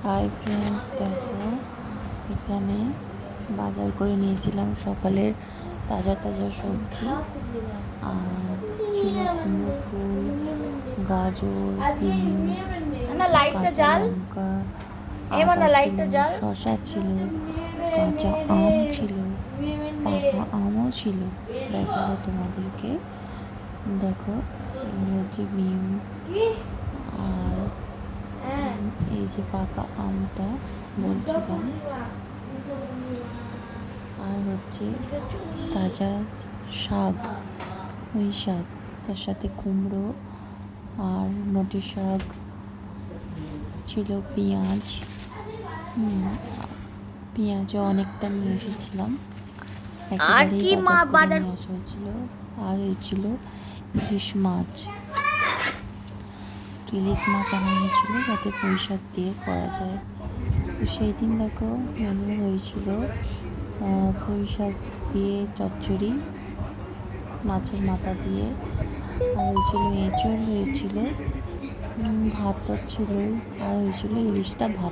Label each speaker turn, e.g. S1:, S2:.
S1: Hi friends, দেখো এখানে বাজার করে নিয়েছিলাম সকালের তাজা তাজা সবজি। আর ছিল কুমড়ো ফুল, গাজর, বিনস, কাঁচা লঙ্কা, আদা ছিল, শসা ছিল, কাঁচা আম ছিল, পাকা আমও ছিল। দেখাবো তোমাদেরকে। দেখো এগুলো হচ্ছে বিনস, আর এই যে পাকা আমটা বলছিলাম, আর হচ্ছে তাজা শাক, ওই শাক, তার সাথে কুমড়ো আর নটি শাক ছিল, পেঁয়াজও অনেকটা নিয়ে এসেছিলাম, একেবারেই বাজার করে নিয়ে আসা হয়েছিল। আর এই ছিল ইলিশ মাছ আনা হয়েছিল যাতে পুঁই শাক দিয়ে করা যায়। তো সেই দিন দেখো মেনু হয়েছিল পুঁই শাক দিয়ে চচ্চড়ি, মাছের মাথা দিয়ে, আর হয়েছিল এঁচড়, হয়েছিল ভাত তো ছিলই, আর হয়েছিল ইলিশটা ভাত।